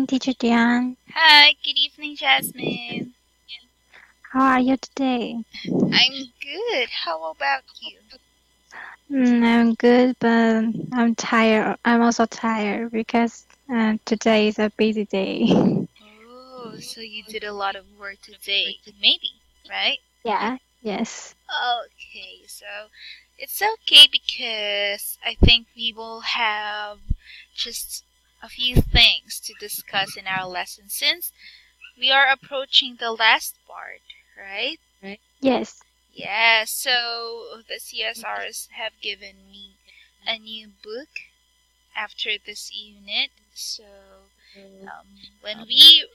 evening, Teacher Deann. Hi, good evening, Jasmine. How are you today? I'm good. How about you? I'm good, but I'm tired. I'm also tired because today is a busy day. Oh, so you did a lot of work today. Maybe, right? Yeah, yes. Okay, so it's okay because I think we will have just a few things to discuss in our lesson since we are approaching the last part, right? Yes. Yeah, so the CSRs have given me a new book after this unit. So when we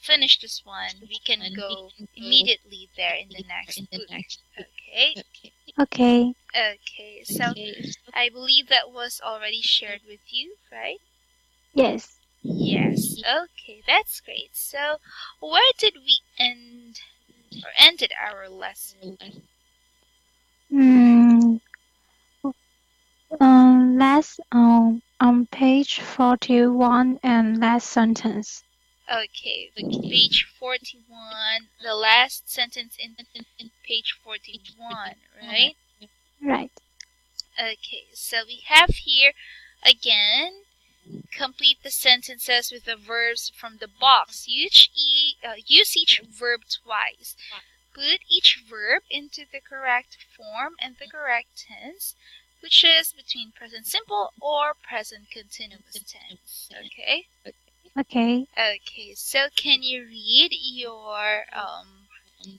finish this one, we can go immediately there in the next book. Okay? Okay. Okay, so I believe that was already shared with you, right? Yes. Yes. Okay, that's great. So where did we end or ended our lesson? Mm, last on page 41 and last sentence. Okay, page 41, the last sentence in page 41, right? Right. Okay, so we have here again, complete the sentences with the verbs from the box. Use each verb twice. Put each verb into the correct form and the correct tense, which is between present simple or present continuous tense. Okay? Okay. Okay, so can you read your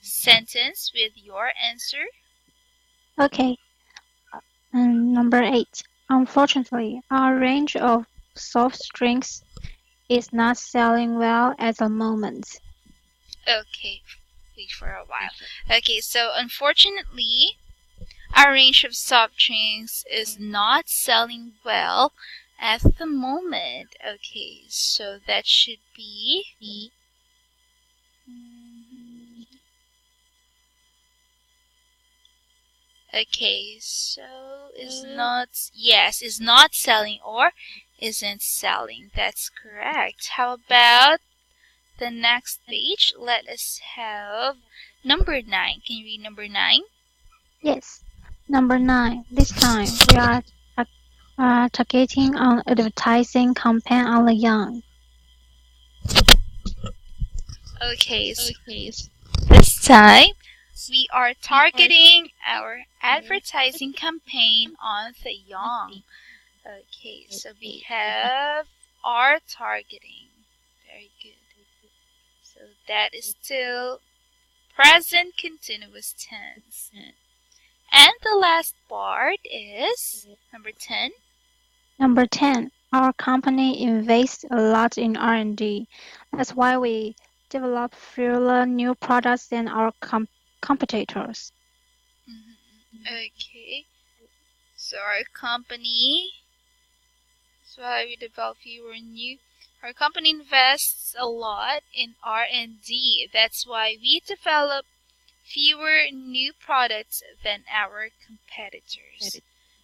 sentence with your answer? Okay. Number 8. Unfortunately, our range of soft drinks is not selling well at the moment. Okay, wait for a while. Okay, so unfortunately, our range of soft drinks is not selling well at the moment. Okay, so that should be. Okay, so is not selling or isn't selling. That's correct. How about the next page? Let us have number 9. Can you read number 9? Yes. Number 9. This time we are targeting on advertising campaign on the young. Okay, so this time we are targeting our advertising campaign on the young. Okay, so we have our targeting. Very good. So that is still present continuous tense. And the last part is number 10. Number 10. Our company invests a lot in R&D. That's why we develop fewer new products than our competitors. Okay, so our company, that's why we develop fewer new. Our company invests a lot in R&D. That's why we develop fewer new products than our competitors.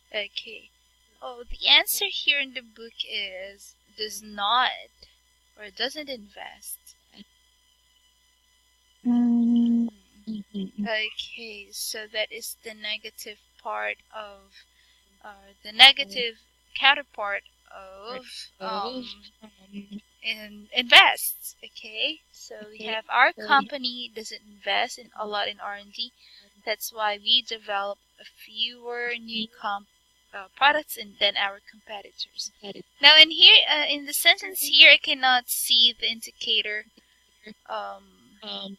Okay. Oh, the answer here in the book is does not or doesn't invest. Mm, Okay, so that is the negative part of, the negative counterpart of invests. Okay, so we have our company doesn't invest in a lot in R&D. That's why we develop a fewer new products than our competitors. Now, in here, in the sentence here, I cannot see the indicator um,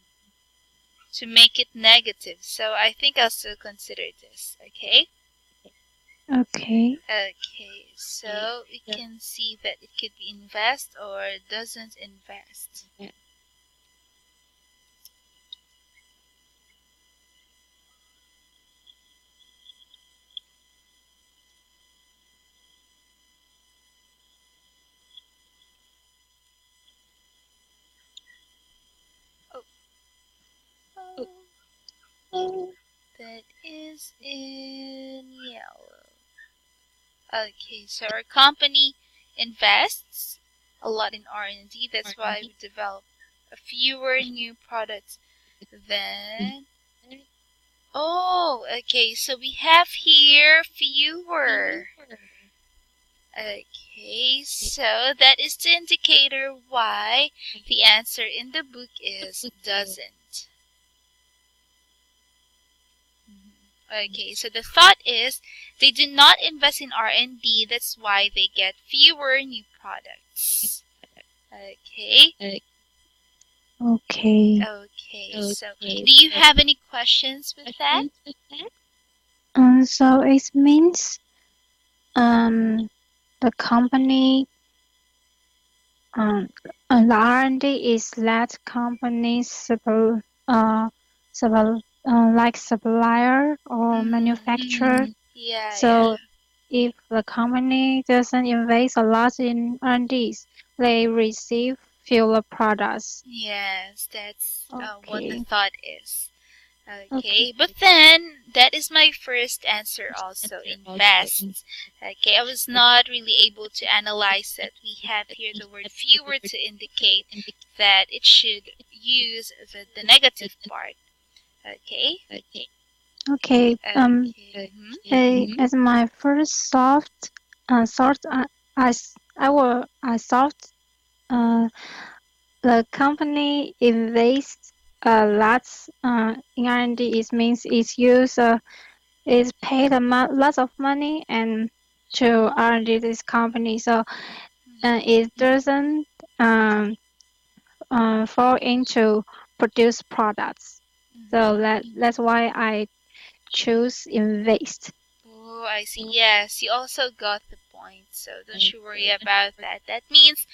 to make it negative. So I think I'll still consider this. Okay. okay. Okay. So we can see that it could be invest or doesn't invest. Oh, that is in yellow. Okay, so our company invests a lot in R&D. That's why we develop a fewer new products. Then, oh, okay, so we have here fewer. Okay, so that is the indicator why the answer in the book is doesn't. Okay, so the thought is they do not invest in R&D, that's why they get fewer new products. Okay. Okay. Okay, so do you have any questions with that? So it means the company the R&D is let companies like supplier or manufacturer. Yeah, yeah. So if the company doesn't invest a lot in R&Ds, they receive fewer products. Yes, that's what the Okay. thought is. Okay, Okay. but then that is my first answer also, invest. Okay, I was not really able to analyze it. We have here the word fewer to indicate that it should use the negative part. Okay. Okay. Okay. As my first thought, I thought uh, the company invests lots in R&D. It means it's paid lots of money and to R&D this company. So it doesn't um, fall into produce products. So that's why I choose invest. Oh, I see. Yes, you also got the point. So don't you worry about that. That means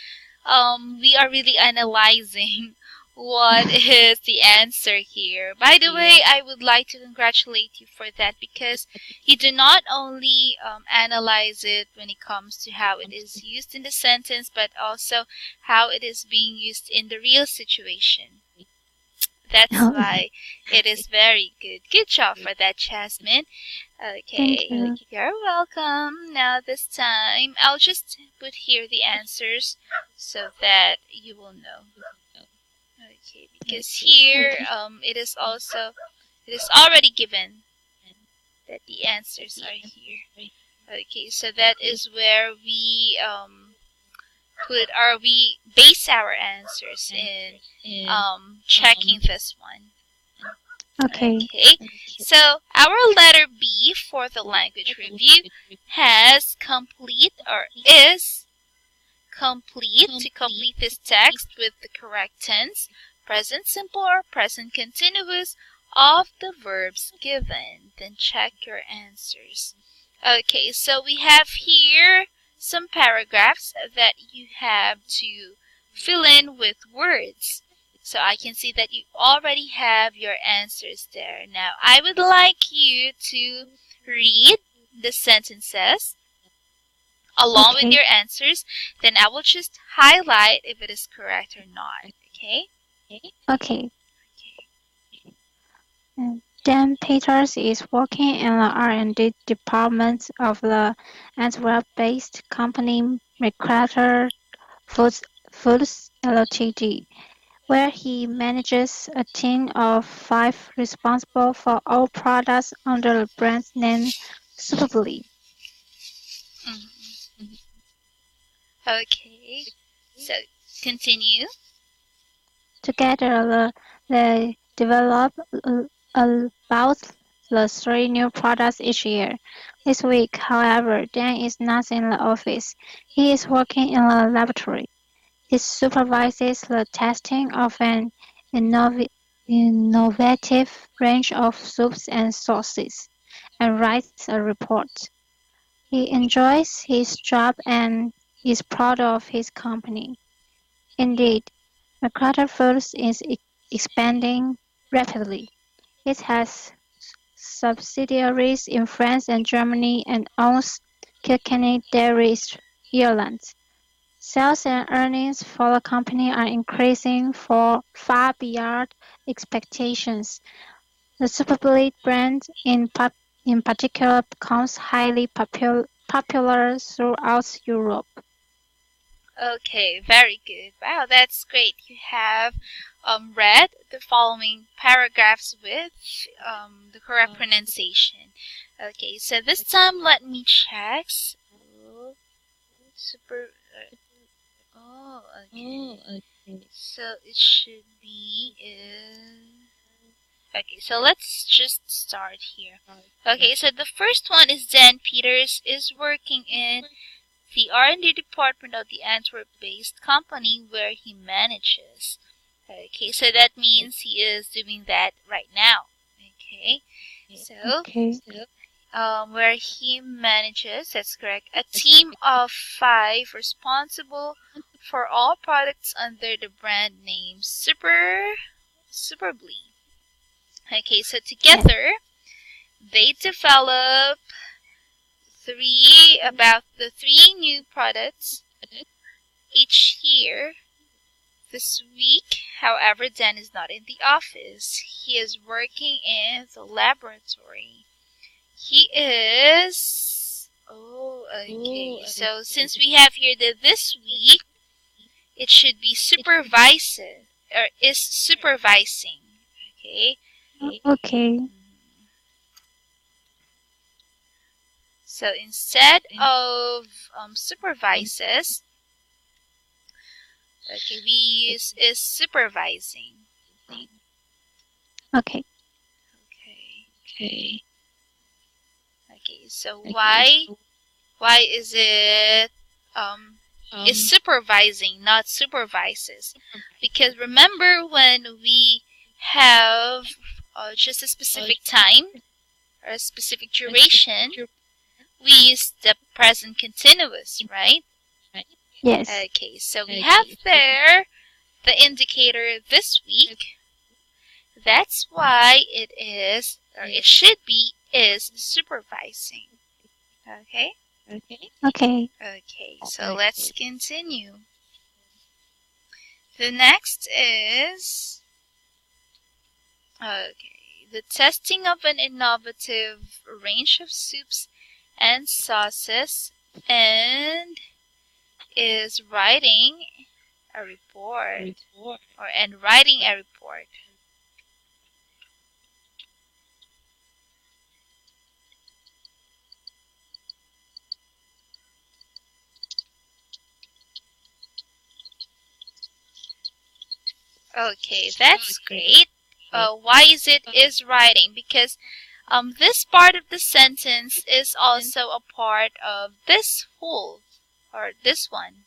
we are really analyzing what is the answer here. By the way, I would like to congratulate you for that because you do not only analyze it when it comes to how it is used in the sentence, but also how it is being used in the real situation. That's why it is very good. Good job for that, Jasmine. Thank Okay, you. you're welcome. Now this time, I'll just put here the answers so that you will know. Okay, because here it is already given that the answers are here. Okay, so that is where we base our answers in checking this one. Okay. Okay, so our letter B for the language review has complete or is complete to complete this text with the correct tense, present simple or present continuous of the verbs given. Then check your answers. Okay, so we have here some paragraphs that you have to fill in with words. So I can see that you already have your answers there. Now I would like you to read the sentences along with Okay. your answers. Then I will just highlight if it is correct or not. Okay? Okay. Dan Peters is working in the R&D department of the Antwerp-based company McCratter Foods Ltd, where he manages a team of 5 responsible for all products under the brand name Superbly. Okay. So continue. Together, they develop about the 3 new products each year. This week, however, Dan is not in the office. He is working in a laboratory. He supervises the testing of an innovative range of soups and sauces, and writes a report. He enjoys his job and is proud of his company. Indeed, McCarter Foods is expanding rapidly. It has subsidiaries in France and Germany and owns Kilkenny Dairies, Ireland. Sales and earnings for the company are increasing far beyond expectations. The Superblade brand in particular becomes highly popular throughout Europe. Okay, very good. Wow, that's great. You have read the following paragraphs with the correct pronunciation. Okay, so this time let me check. So, super. Oh, okay. So it should be Okay, so let's just start here. Okay, so the first one is Dan Peters is working in the R&D department of the Antwerp-based company where he manages. Okay, so that means he is doing that right now. Okay, so Okay. where he manages, that's correct, a team of 5 responsible for all products under the brand name Superbly. Okay, so Yes. together they develop about the 3 new products each year. This week, however, Dan is not in the office. He is working in the laboratory. He is. Oh, okay. So since we have here the this week, it should be supervisor or is supervising. Okay. Okay. So instead of supervises, okay, we use is supervising. Okay. Okay. Okay. So why is it is supervising, not supervises? Because remember when we have just a specific time or a specific duration, we use the present continuous, right? Yes. Okay, so we have there the indicator this week. That's why it is, or it should be, is supervising. Okay? Okay. Okay, so let's continue. The next is, okay, the testing of an innovative range of soups and sauces and is writing a report and writing a report. Okay, that's great. Why is it is writing? Because this part of the sentence is also a part of this whole or this one.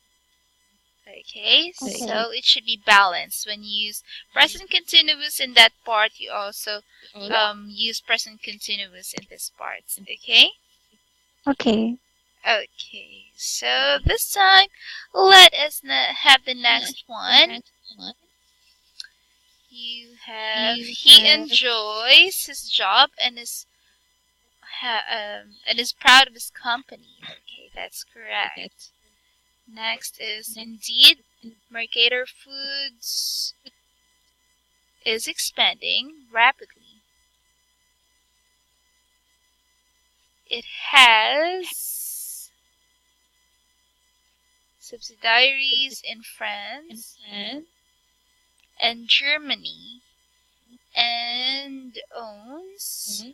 Okay, Okay. so it should be balanced. When you use present continuous in that part, you also use present continuous in this part. Okay? Okay. Okay, so this time let us have the next one. You have he enjoys his job and is proud of his company. Okay, that's correct. Next is indeed Mercator Foods is expanding rapidly. It has subsidiaries in France and Germany and owns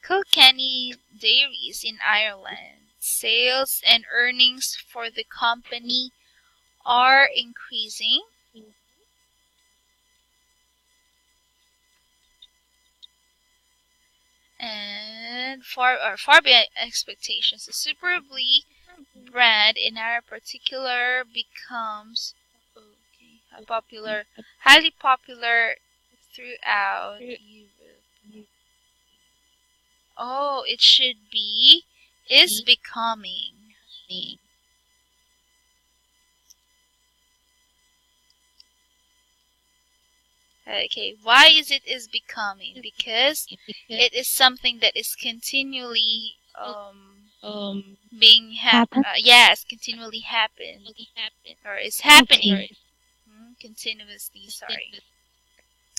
Kilkenny Dairies in Ireland. Sales and earnings for the company are increasing. And far beyond expectations. The Superbly brand in our particular becomes highly popular throughout Europe. Oh, it should be is becoming. Okay, why is becoming? Because it is something that is continually being Happen. yes, continually happen or is happening. Okay. Continuously, sorry.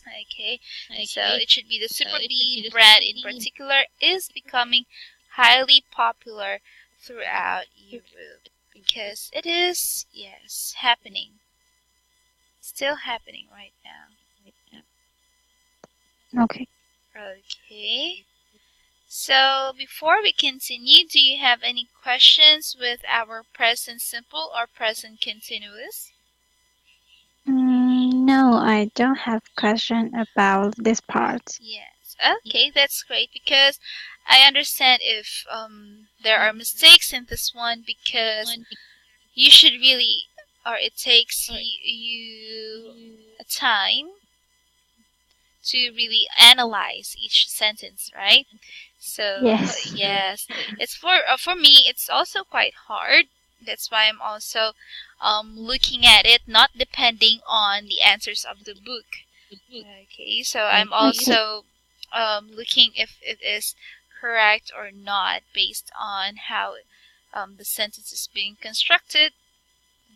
Okay, so it should be the Super B brand in particular is becoming highly popular throughout Europe because it is, yes, happening. Still happening right now. Okay. Okay. So before we continue, do you have any questions with our present simple or present continuous? No, I don't have question about this part. Yes. Okay, that's great because I understand if there are mistakes in this one because you should really, or it takes you a time to really analyze each sentence, right? So Yes. yes, it's for me. It's also quite hard. That's why I'm also looking at it, not depending on the answers of the book. Okay, so I'm Okay. also looking if it is correct or not based on how the sentence is being constructed.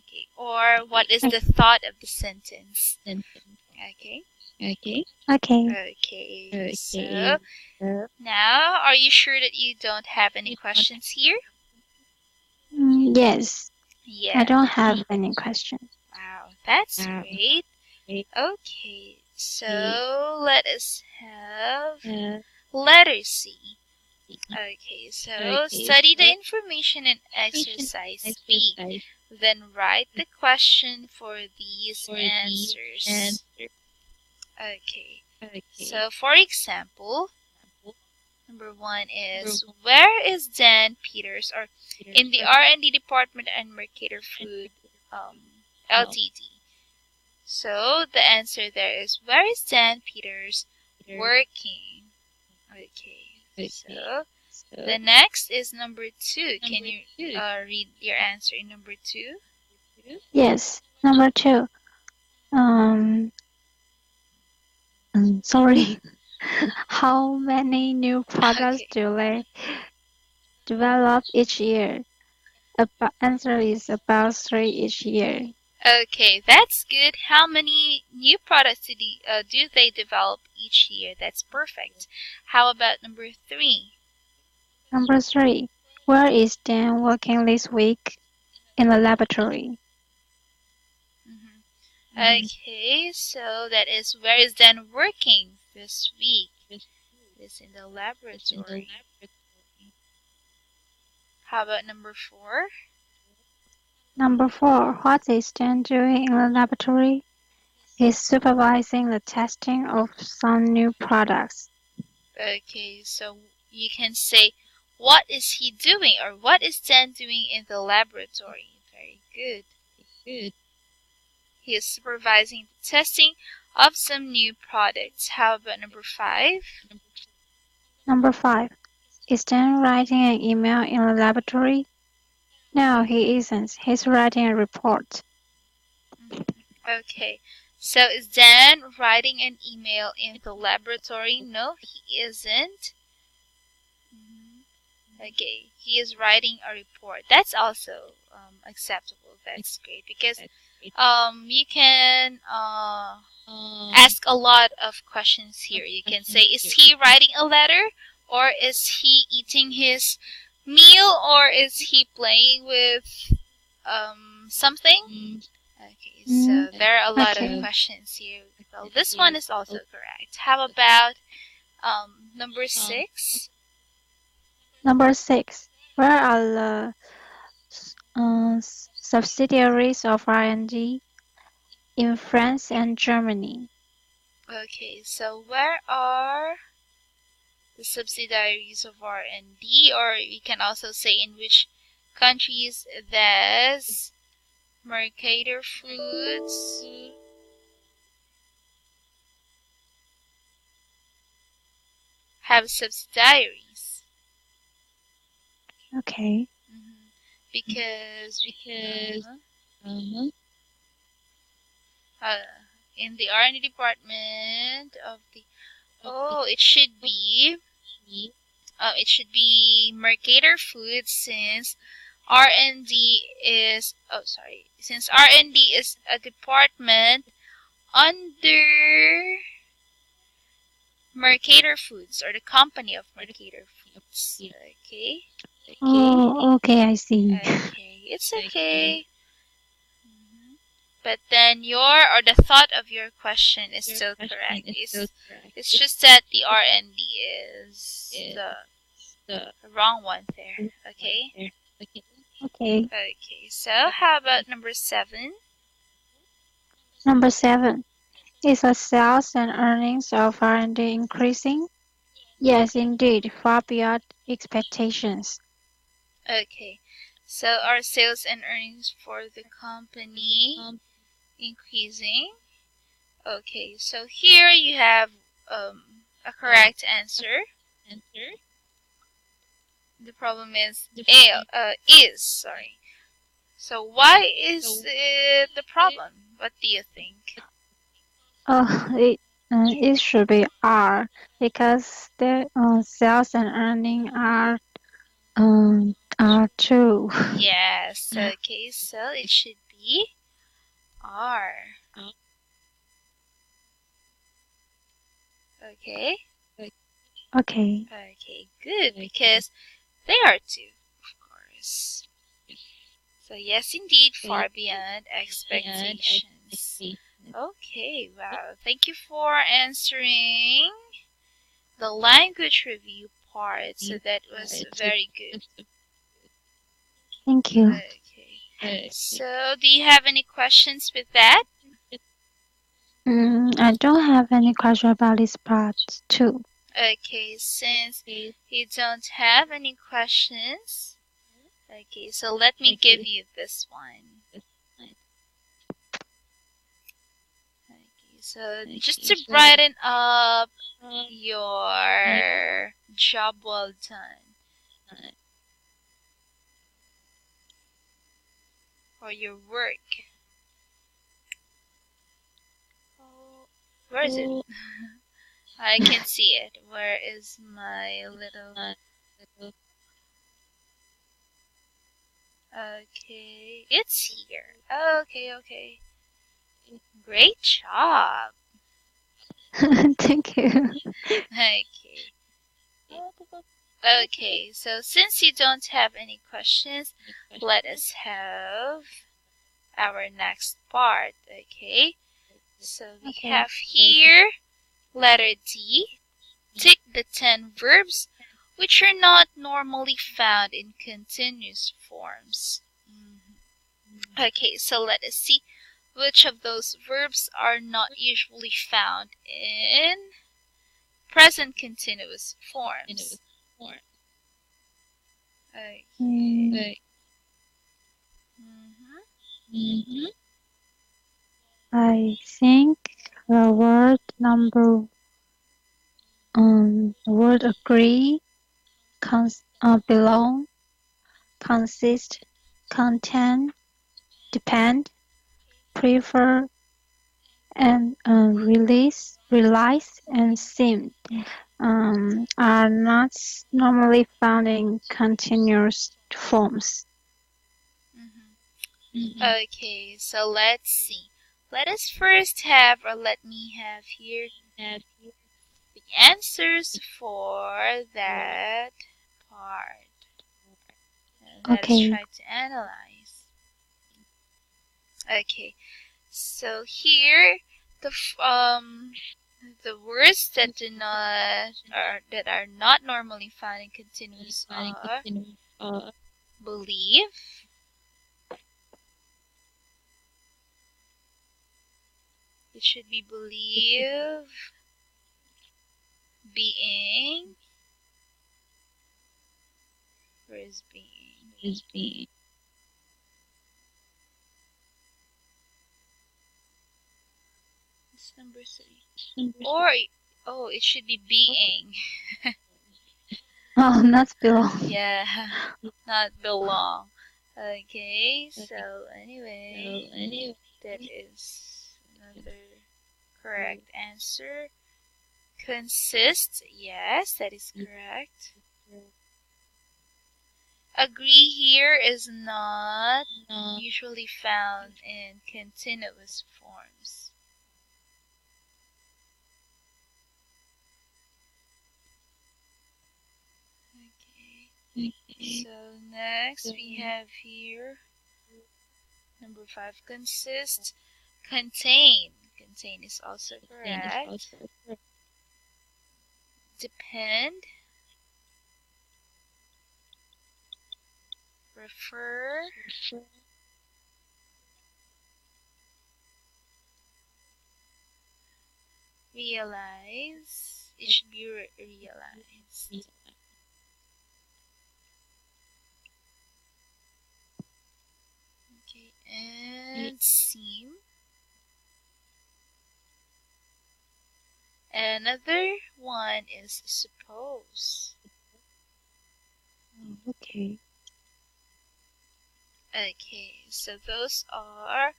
Okay, or what is the thought of the sentence. Okay. Okay. Okay. So now, are you sure that you don't have any questions here? Yes. I Yeah. don't have any question. Wow, that's great. Okay, so let us have letter C. Okay, so study the information in exercise B. Then write the question for these answers. Okay, so for example, number 1 is where is Dan Peters or in the R&D department and Mercator Food Ltd. So the answer there is where is Dan Peters working? Okay. So the next is number 2. Can you read your answer in number 2? Yes. Number 2. Um, sorry. How many new products Okay. do they develop each year? The answer is about 3 each year. Okay, that's good. How many new products do they develop each year? That's perfect. How about number 3? Number 3. Where is Dan working this week? In the laboratory. Mm-hmm. Okay, so that is where is Dan working this week? It's in the laboratory. How about number 4? Number 4. What is Dan doing in the laboratory? He's supervising the testing of some new products. Okay, so you can say, what is he doing or what is Dan doing in the laboratory? Very good. He is supervising the testing of some new products. How about number 5? Number 5. Is Dan writing an email in the laboratory? No, he isn't. He's writing a report. Okay, so is Dan writing an email in the laboratory? No, he isn't. Okay, he is writing a report. That's also acceptable. That's great because you can ask a lot of questions here. You can say, is he writing a letter? Or is he eating his meal? Or is he playing with something? Okay, so there are a lot of questions here. Well, this one is also correct. How about number 6? Number 6. Where are the subsidiaries of R&D? In France and Germany. Okay, so where are the subsidiaries of R&D? Or you can also say in which countries does Mercator Foods have subsidiaries? Okay. Because uh, in the R&D department of the it should be Mercator Foods since R&D is since R&D is a department under Mercator Foods or the company of Mercator Foods. Okay. Oh, okay, I see. Okay. It's okay. Mhm. But then the thought of your question is still correct. It's just that the RND is the wrong one there. Okay. Okay. Okay. So how about number 7? Number 7. Is the sales and earnings of R&D increasing? Yes, indeed, far beyond expectations. Okay. So our sales and earnings for the company increasing. Okay. So here you have a correct answer. The problem is sorry. So why is it the problem? What do you think? Oh, it should be R because the sales and earning are two. Yes. Okay. So it should be R. Okay. Okay. Okay. Good because they are two, of course. So yes, indeed, far beyond expectations. Okay. Wow. Thank you for answering the language review part. So that was very good. Thank you. Okay. So, do you have any questions with that? I don't have any question about this part too. Okay, since you don't have any questions, okay, so let me give you this one. Okay, so just to brighten up your job well done or your work. Oh, where is it? I can see it. Where is my little. Okay, it's here. Okay, okay. Great job. Thank you. Okay. Okay, so since you don't have any questions, let us have our next part. Okay, so we Okay. have here letter D. Tick the 10 verbs which are not normally found in continuous forms. Okay, so let us see which of those verbs are not usually found in present continuous forms. Okay. Mm, Mhm. I think the word agree, belong, consist, content, depend, prefer, and realize, and seem are not normally found in continuous forms. Okay, so let's see. Let us first have, or let me have here, the answers for that part. Let us Okay. try to analyze. Okay, so here the words that are not normally found in continuous are believe, it should be believe, being, where is being? It's number 3. Or oh, it should be being. Oh, not belong. Yeah, not belong. Okay, so anyway, that is another correct answer. Consist, yes, that is correct. Agree here is not usually found in continuous forms. So next we have here number 5, consist. Contain. Contain is also correct. Depend. Refer. Realize. It should be realized. Okay, and seem. Another one is suppose. Okay. Okay, so those are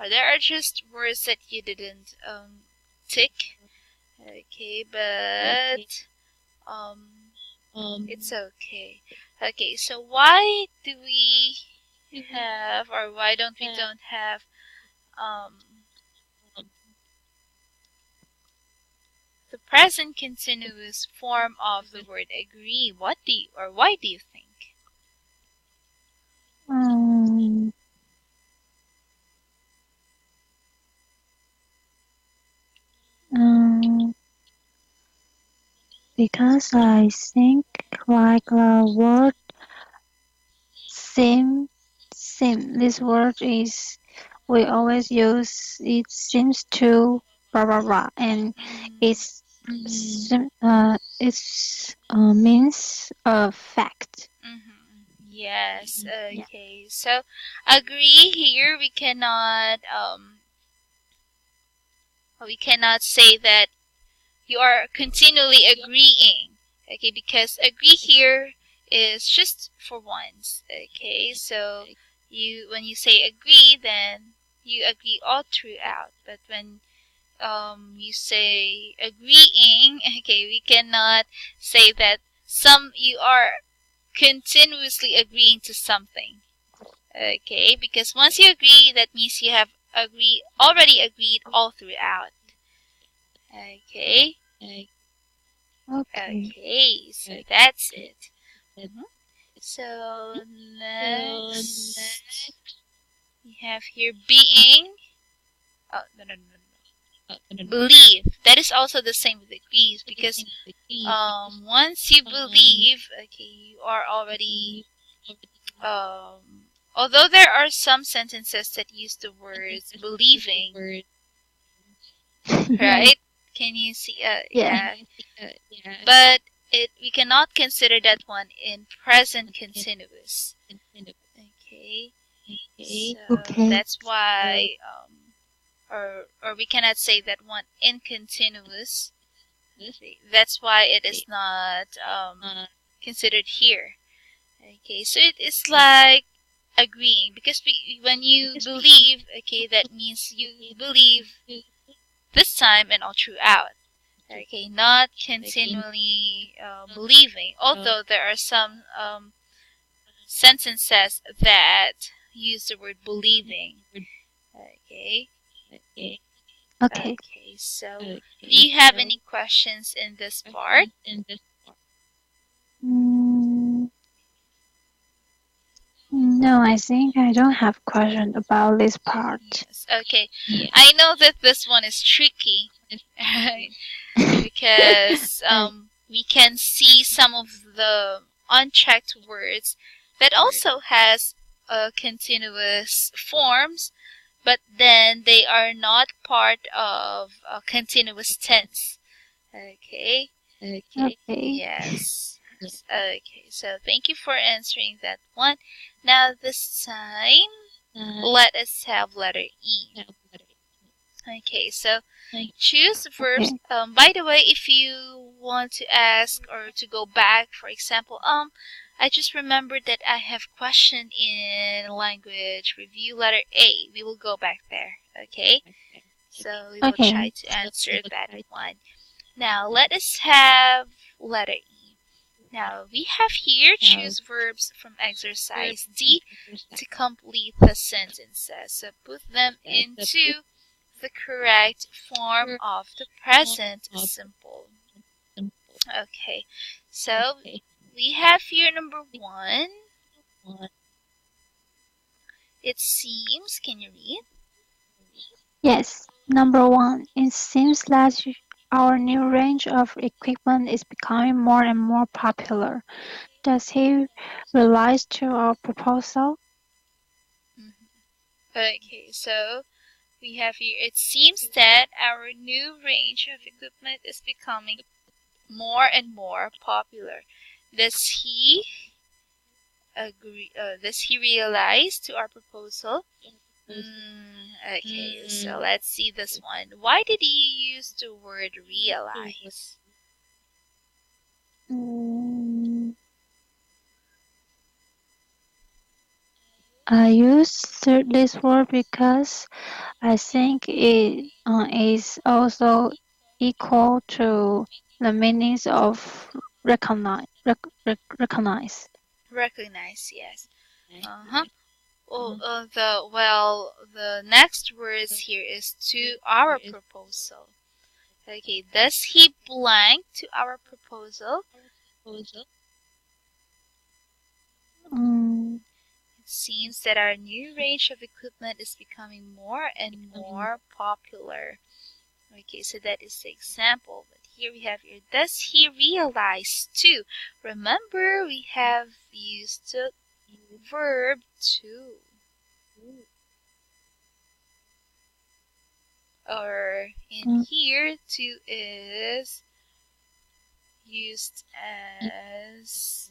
there are just words that you didn't tick. Okay, but it's okay. Okay, so why do we have, or why don't have um the present continuous form of the word agree? What do you, or why do you think? Um, um, because I think like the word seem, this word is, we always use it seems to blah blah blah, and it's it's means a fact. Yes. Yeah. Okay. So agree here we cannot say that you are continually agreeing. Okay, because agree here is just for once. Okay, so when you say agree, then you agree all throughout. But when you say agreeing, okay, we cannot say that you are continuously agreeing to something. Okay, because once you agree, that means you have already agreed all throughout. Okay. Okay. Okay, so that's it. Mhm. So next we have here being. Oh, no. Believe. That is also the same with agrees, because once you believe, okay, you are already although there are some sentences that use the words believing, Yeah. right? Can you see? Yeah. Yeah. But we cannot consider that one in present continuous. Okay. So Okay. that's why, or we cannot say that one in continuous. That's why it is not considered here. Okay, so it is like agreeing, because when you believe, okay, that means you believe this time and all throughout. Okay, not continually believing. Although there are some sentences that use the word believing. Okay. Okay. Okay. So, do you have any questions in this part? Mm, no, I think I don't have question about this part. Yes. Okay. I know that this one is tricky, right? Because we can see some of the unchecked words that also has continuous forms, but then they are not part of a continuous tense. Okay. Okay. Yes. Okay. So thank you for answering that one. Now this time, let us have letter E. Okay. So choose verbs. Okay. By the way, if you want to ask or to go back, for example, I just remembered that I have question in language review letter A. We will go back there. Okay. So we will try Okay. to answer that one. Now let us have letter E. Now we have here choose verbs from exercise D to complete the sentences. So put them into the correct form of the present simple. Okay, so we have here number 1. It seems, can you read? Yes. Number 1. It seems that our new range of equipment is becoming more and more popular. Does he realize to our proposal? Okay, so we have here, it seems that our new range of equipment is becoming more and more popular. Does he agree? Does he realize to our proposal? Okay, so let's see this one. Why did he use the word realize? Mm, I use this word because I think it is also equal to the meanings of recognize. Recognize, yes. Uh-huh. The next words here is to our proposal. Okay, does he blank to our proposal? Mm, It seems that our new range of equipment is becoming more and more popular. Okay, so that is the example. But here we have here, does he realize too? Remember, we have used the verb to. Or in mm, here, to is used as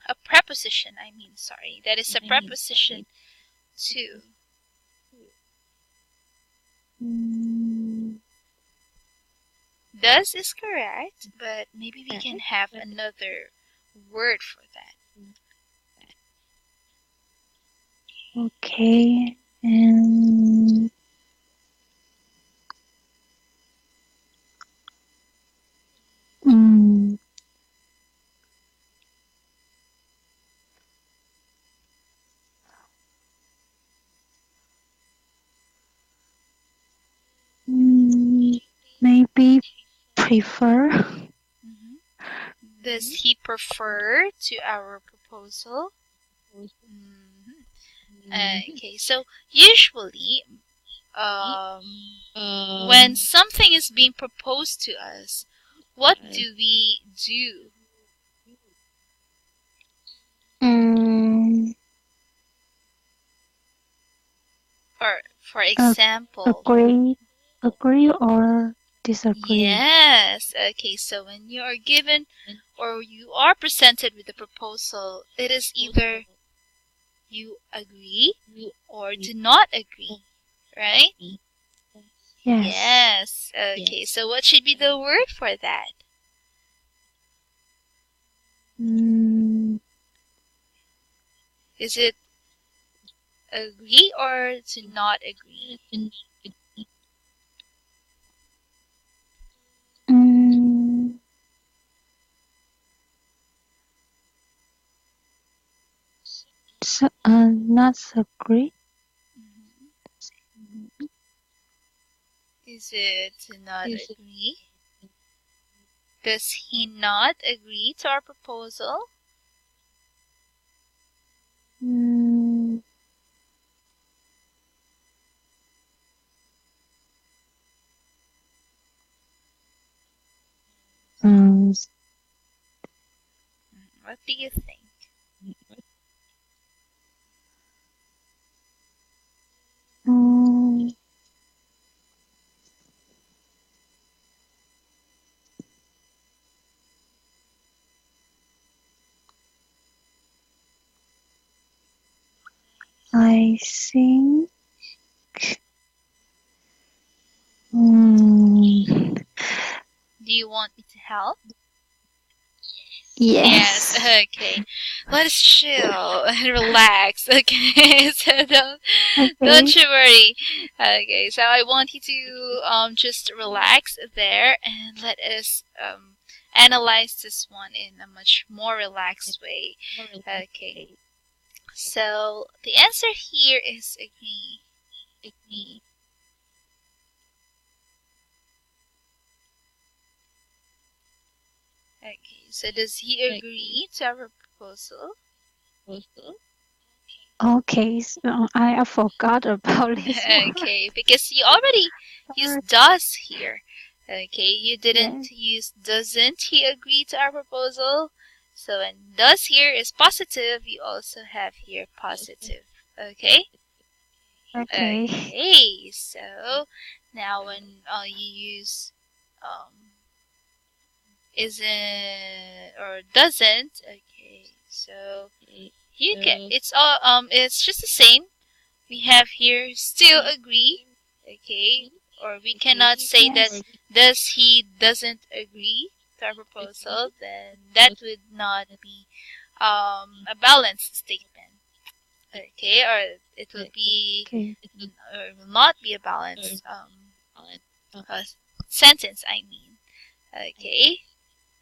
a preposition. Sorry, that is a preposition to. mm, Does is correct, but maybe we can have another word for that. okay. And mm, mm, maybe prefer. hmm Does he prefer to our proposal? hmm Okay, so usually, when something is being proposed to us, what do we do? Mm, For example, agree or disagree. yes. Okay, so when you are given or you are presented with a proposal, it is either you agree or do not agree, right? Yes. Yes. Okay, so what should be the word for that? Mm, Is it agree or to not agree? mm, not agree. Mhm. Is it to not agree? Does he not agree to our proposal? Mm, um, What do you think? mm, I think. Mm, Do you want me to help? Yes, yes. okay. Let's chill and relax. Okay, so don't Okay. you worry. Okay, so I want you to just relax there and let us analyze this one in a much more relaxed way. Okay. So the answer here is agree. Okay, so does he agree to our proposal? Okay, so I forgot about this word. Okay, because you already used Sorry. does here. Okay, you didn't Yes. use doesn't he agree to our proposal. So when does here is positive, you also have here positive. Okay? Okay. Okay, so now when you use um, isn't or doesn't, okay, so you get it's just the same. We have here still agree, okay, or we cannot say that Yes. does he doesn't agree to our proposal, then that would not be a balanced statement, okay, or it will be Okay. or will not be a balanced uh, sentence. I mean, okay,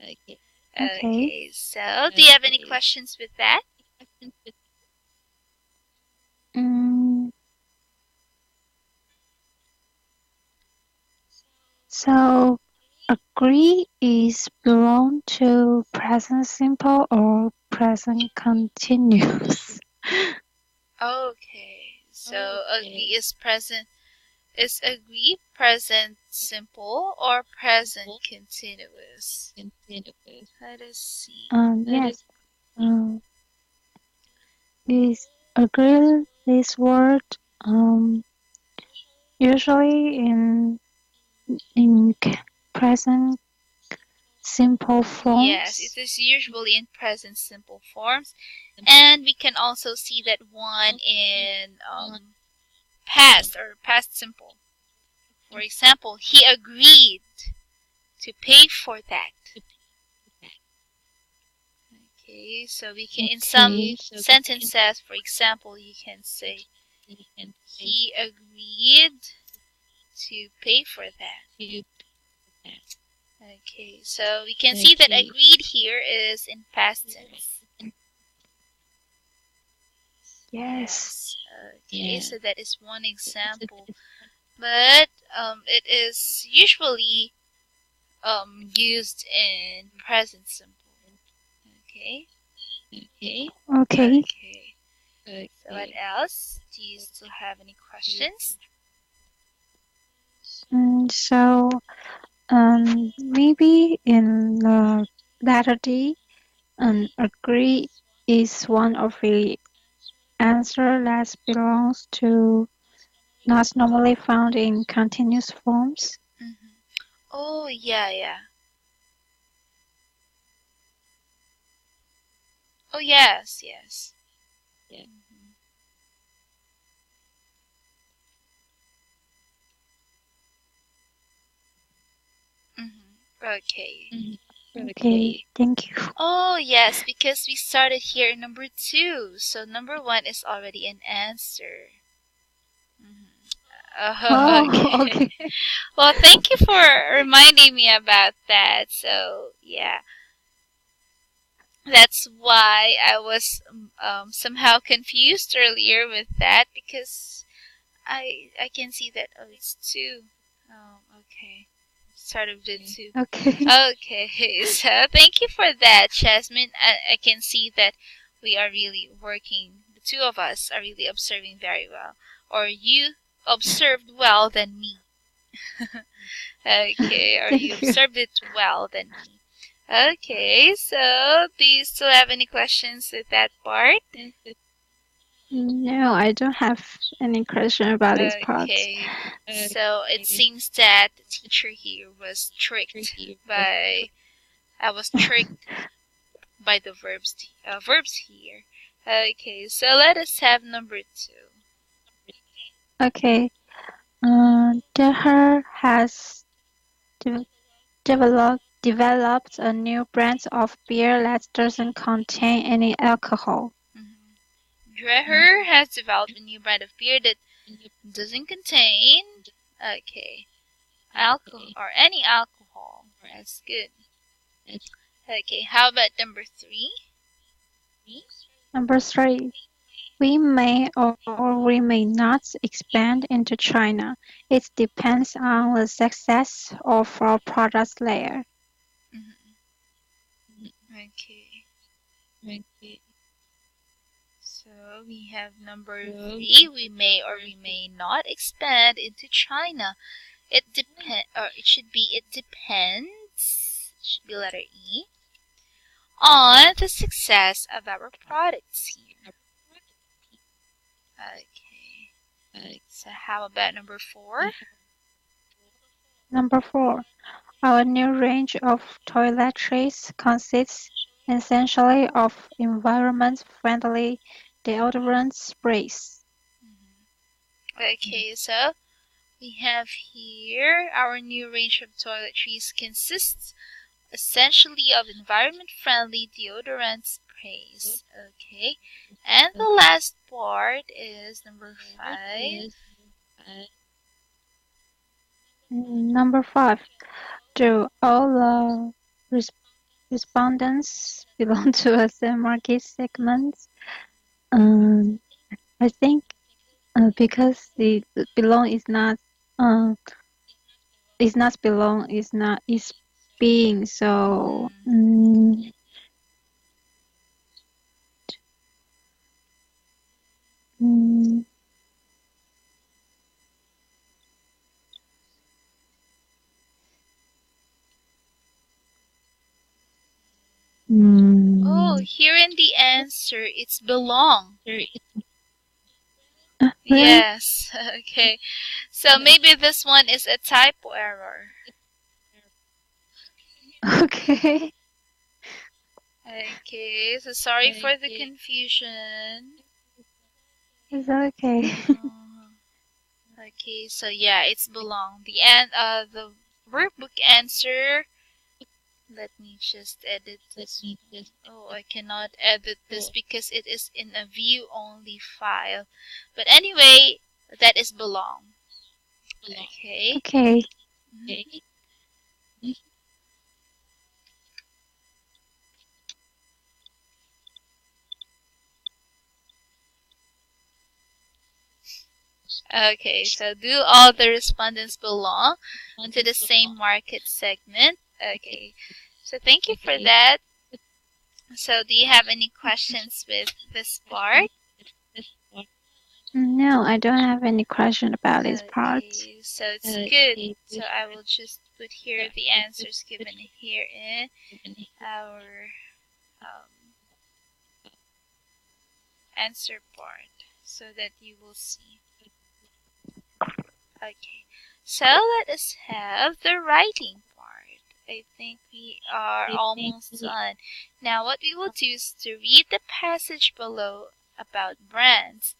Okay. okay. So, do you have any questions with that? Mm, so agree is belong to present simple or present continuous. Okay, so agree is present. Is agree present simple or present continuous? Let us see. Yes. Um, is agree this word um usually in present simple Yes, it forms. is usually in present simple forms, and we can also see that one in past or past simple. For example, he agreed to pay for that. Okay, so we can in some Okay. sentences, for example, you can say he agreed to pay for that. Okay, so we can see that agreed here is in past tense. Yes. Yes. Okay, so that is one example. But it is usually used in present simple. Okay. Okay. Okay. So what else? Do you still have any questions? So maybe in the latter day, agree is one of the answer that belongs to not normally found in continuous forms. Mm-hmm. Oh yeah, yeah. Oh yes, yes. Mm-hmm. Mm-hmm. Okay. Okay, thank you. Oh yes, because we started here in number two, so number one is already an answer. Mhm. Oh, Oh, okay. okay. Well, thank you for reminding me about that. So, yeah, that's why I was somehow confused earlier with that because I can see that it's two. Okay. Start of the two. Okay. Okay, so thank you for that, Jasmine. I can see that we are really working. The two of us are really observing very well, or you observed well than me. Okay, or you Thank you. observed it well than me. Okay, so do you still have any questions with that part? No, I don't have any question about this part. Okay, so it seems that the teacher here was tricked by I was tricked by the verbs here. Okay, so let us have number two. Okay. Deher has de- developed a new brand of beer that doesn't contain any alcohol. Dreher has developed a new brand of beer that doesn't contain okay alcohol or any alcohol. That's good. Okay, how about number three? Number three, we may or we may not expand into China. It depends on the success of our product layer. Mhm. Okay. So we have number 3. We may or we may not expand into China. It should be it depends. It should be letter E on the success of our products here. Okay. So how about number 4? Number 4. Our new range of toiletries consists essentially of environment-friendly deodorant sprays. Okay, so we have here our new range of toiletries consists essentially of environment-friendly deodorant sprays. Okay, and the last part is number 5. Number 5. Do all the respondents belong to a same market segment? Um, I think because the belong uh, is not belong is not is being so. Mm, Oh, here in the answer, it's belong. really? Yes, okay. So maybe this one is a typo error. Okay. Okay, so sorry for the confusion. It's okay. Okay, so yeah, it's belong. The workbook answer. Let me just edit this. Oh, I cannot edit this because it is in a view only file. But anyway, that is belong. Okay. Okay. Okay, so do all the respondents belong to the same market segment? Okay, so thank you for that. So do you have any questions with this part? No, I don't have any question about this part. Okay, so it's good. So I will just put here the answers given here in our answer part so that you will see. Okay, so let us have the writing part. I think we are almost done. Now what we will do is to read the passage below about brands.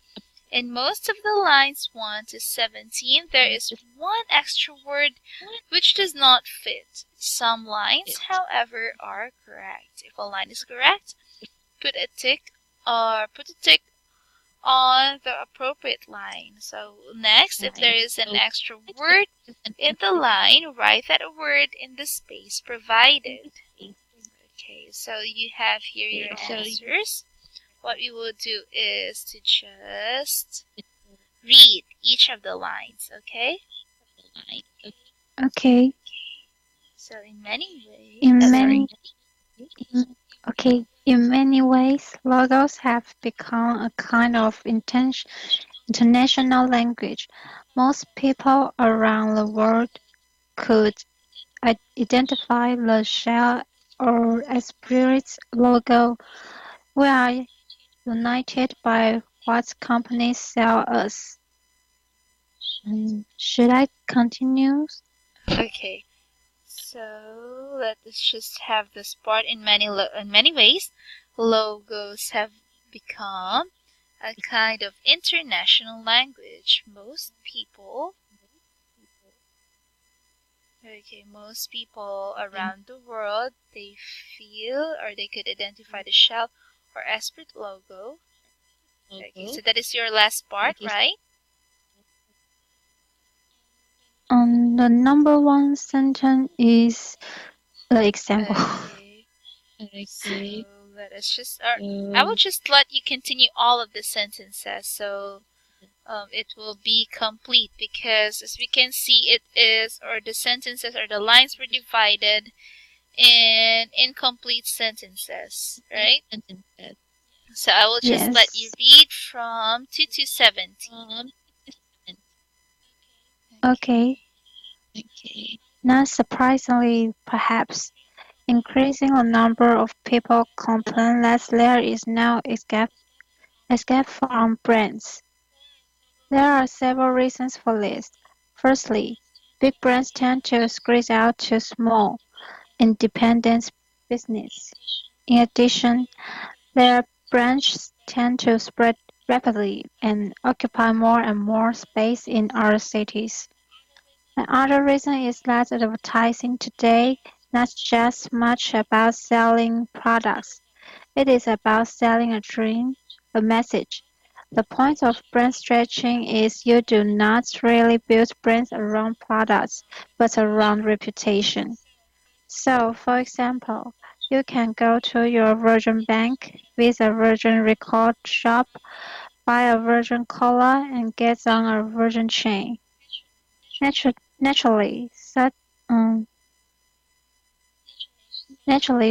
In most of the lines 1 to 17, there is one extra word which does not fit. Some lines, however, are correct. If a line is correct, put a tick on the appropriate line. So next, if there is an extra word in the line, write that word in the space provided. Okay, so you have here your answers. What we will do is to just read each of the lines, okay? Okay. So in many ways, In many ways, logos have become a kind of international language. Most people around the world could identify the Shell or Esprit logo. We are united by what companies sell us. Should I continue? okay. So let us just have this part. In many ways, logos have become a kind of international language. Most people around the world, they feel or they could identify the Shell or Esprit logo. Okay, so that is your last part, right? The number one sentence is the example. Okay. So let us just. I will just let you continue all of the sentences, so it will be complete. Because as we can see, it is or the sentences or the lines were divided in incomplete sentences, right? So I will just let you Yes. read from 2 to 17. Okay. Okay. Not surprisingly, perhaps, increasing the number of people complain that there is no escape from brands. There are several reasons for this. Firstly, big brands tend to squeeze out too small, independent business. In addition, their branches tend to spread rapidly and occupy more and more space in our cities. Another reason is that advertising today not just much about selling products. It is about selling a dream, a message. The point of brand stretching is you do not really build brands around products, but around reputation. So, for example, you can go to your Virgin Bank, visit a Virgin record shop, buy a Virgin Cola, and get on a Virgin chain. Naturally, um,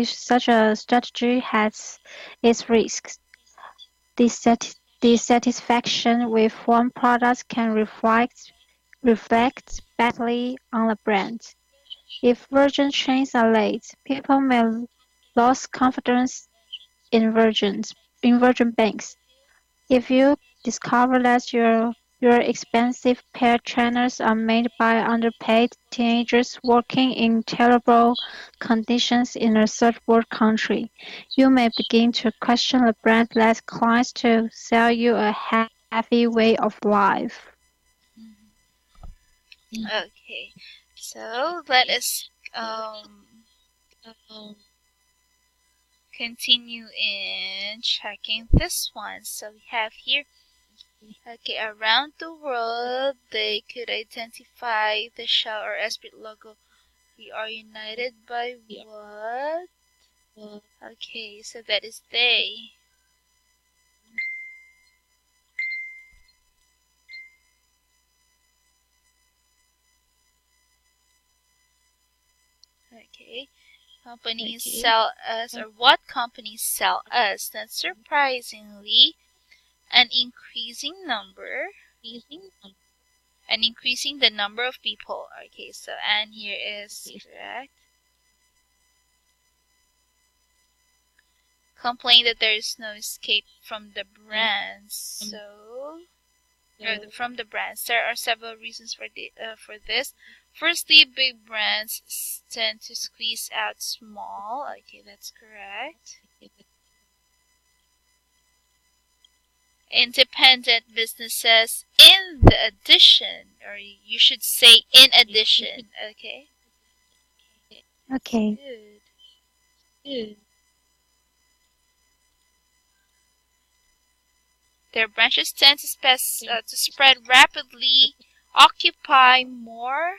such a strategy has its risks. Dissatisfaction with one product can reflect badly on the brand. If Virgin chains are late, people may lose confidence in Virgin banks. If you discover that your expensive pair trainers are made by underpaid teenagers working in terrible conditions in a third world country, you may begin to question the brand that claims to sell you a happy way of life. Okay. So let us continue in checking this one. So we have here, okay, around the world they could identify the Shell or Esprit logo. We are united by what? Okay, so that is they. Okay. Companies sell us, or what companies sell us? Not surprisingly, an increasing number, and increasing the number of people. Okay, so and here is correct. Complain that there is no escape from the brands. So, from the brands, there are several reasons for this. Firstly, big brands tend to squeeze out small. Okay, that's correct. Independent businesses in the addition, or you should say in addition. Okay, that's Okay. good. Their branches tend to spread rapidly, occupy more.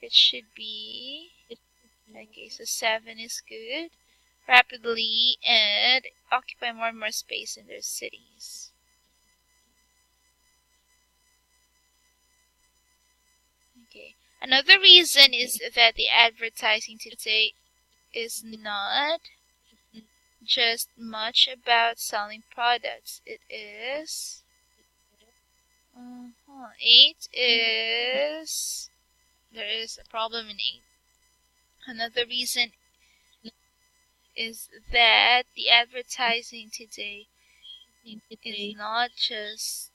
It should be, okay, so 7 is good. Rapidly and occupy more and more space in their cities. Okay. Another reason is that the advertising today is not just much about selling products. It is. 8 is. There is a problem in 8. Another reason is that the advertising today is not just.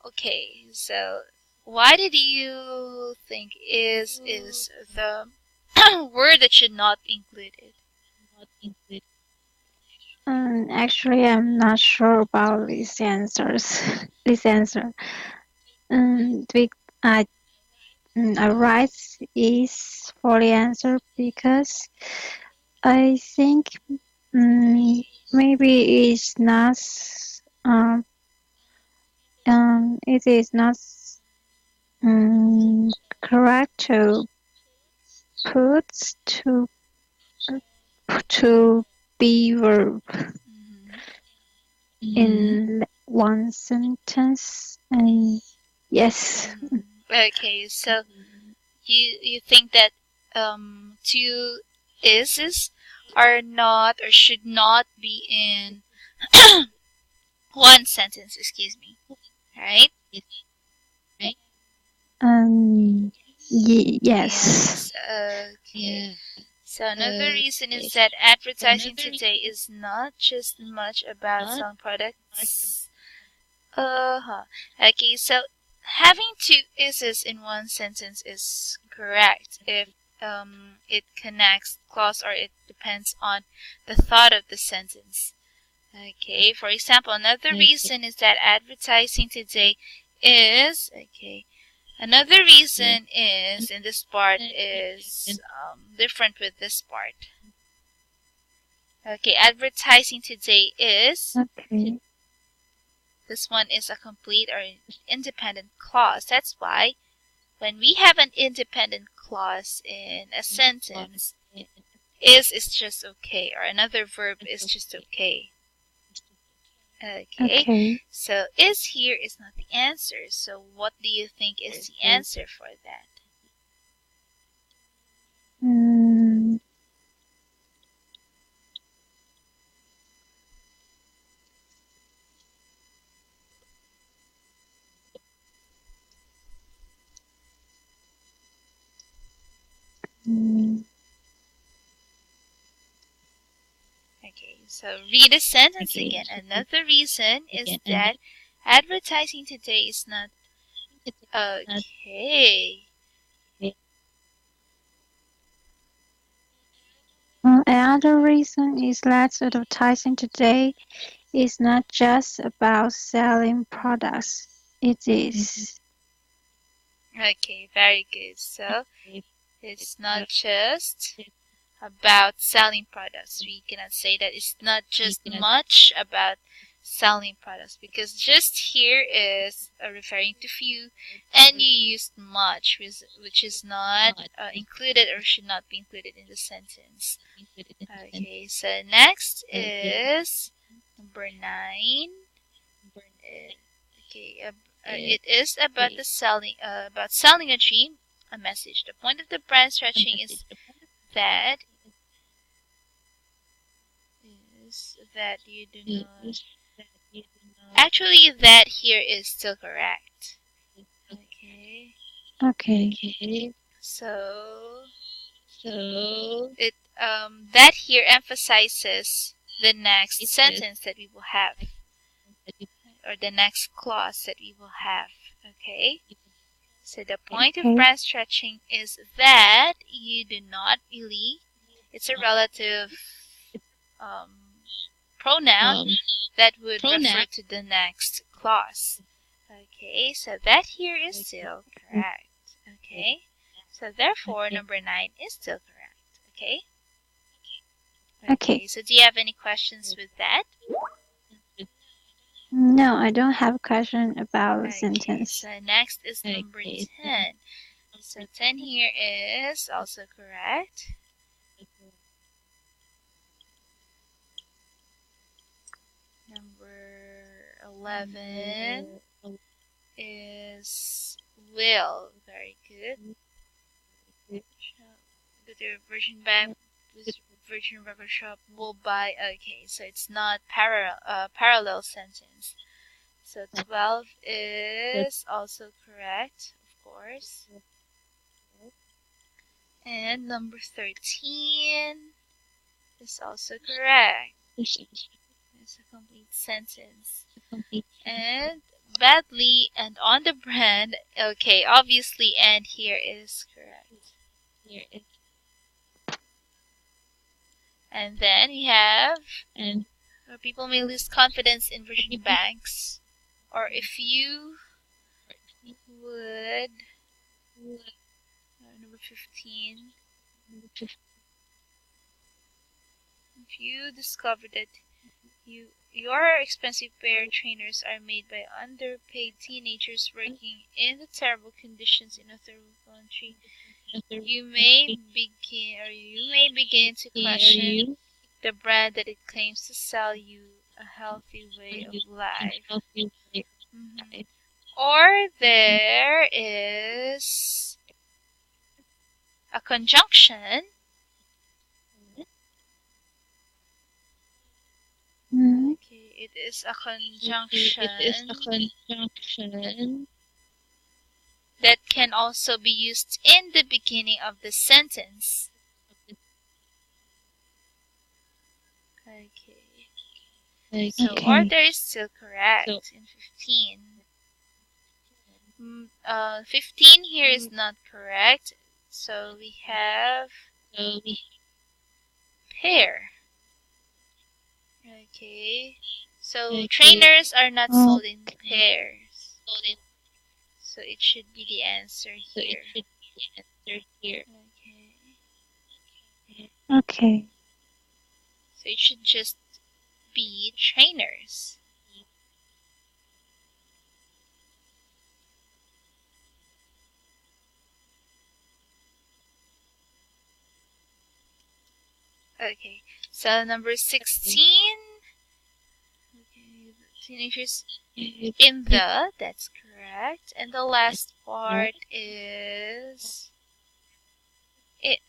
Okay, so why did you think is the word that should not be included? Actually, I'm not sure about these answers. This answer. We, I, I write is for the answer because I think maybe it's not. Um, it is not um, correct to put to be verb in one sentence. And yes. Okay, so you think that two is are not or should not be in one sentence, excuse me. Right? Yes. Yes. Okay. So another reason is that advertising today is not just much about selling products. Uh-huh. Okay, so having two is's in one sentence is correct if it connects clause or it depends on the thought of the sentence. Okay, for example, another reason is that advertising today is, another reason is, and this part is different with this part. Okay, advertising today is, Okay. this one is a complete or independent clause. That's why when we have an independent clause in a sentence, is just okay, or another verb is just okay. Okay, Okay. so is here is not the answer. So what do you think is the answer for that? Mm, mm, Okay, so read the sentence again. Another reason is that advertising today is not okay. Another reason is that advertising today is not just about selling products. It is. Okay, very good. So it's not just about selling products. We cannot say that it's not just much about selling products because just here is referring to few and you used much, which is not included or should not be included in the sentence. Okay, so next is number 9. Okay, it is about the selling a dream, a message. The point of the brand stretching that that you do not. Actually, that here is still correct. Okay, Okay. so it that here emphasizes the next sentence that we will have, or the next clause that we will have. Okay. So the point of Okay. brand stretching is that you do not really, it's a relative um, pronoun that would refer to the next clause. Okay, so that here is still correct. Okay, so therefore number 9 is still correct. Okay, Okay. okay, so do you have any questions with that? No, I don't have a question about the Okay, sentence. so next is number 10. So 10 here is also correct. Number 11 is will. Very good. Go to Virgin Bank, Virgin Record Shop will buy. Okay, so it's not parallel sentence. So 12 is also correct, of course. And number 13 is also correct. It's a complete sentence. And badly and on the brand. Okay, obviously and here is correct. And then we have people may lose confidence in Virgin banks. Or if you would, number 15, if you discover that your expensive pair trainers are made by underpaid teenagers working in the terrible conditions in a third world country, you may begin to question the brand that it claims to sell you a healthy way of life. Mhm. Or there is A conjunction Mm, okay, it is a conjunction that can also be used in the beginning of the sentence. Okay. So okay. order is still correct in 15. 15 here is not correct. So we have pair. Okay. So trainers are not sold in Okay. pairs. So it should be the answer here. Okay. Okay. So it should just be trainers. Okay. So number 16. Okay. Teenagers in the. That's correct. And the last part is it.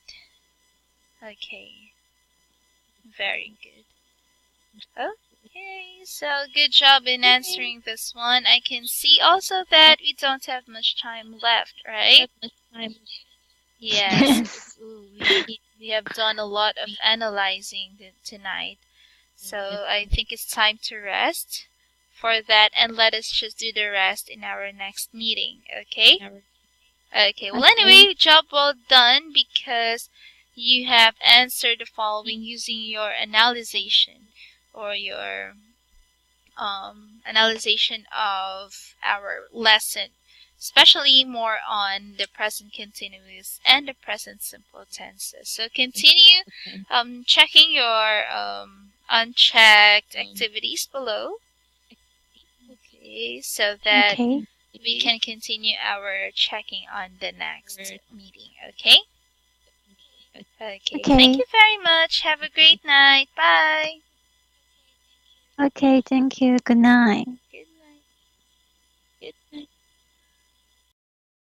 Okay. Very good. Okay, so good job in answering this one. I can see also that we don't have much time left, right? Yes, Yes. we have done a lot of analyzing tonight. So I think it's time to rest for that and let us just do the rest in our next meeting, okay? Okay, well, Okay. anyway, job well done because you have answered the following using your analyzation or your analyzation of our lesson, especially more on the present continuous and the present simple tenses. So continue checking your unchecked activities below, okay, so that Okay. we can continue our checking on the next meeting, okay? Okay, thank Okay. you very much. Have a great night. Bye. Okay. Thank you. Good night. Good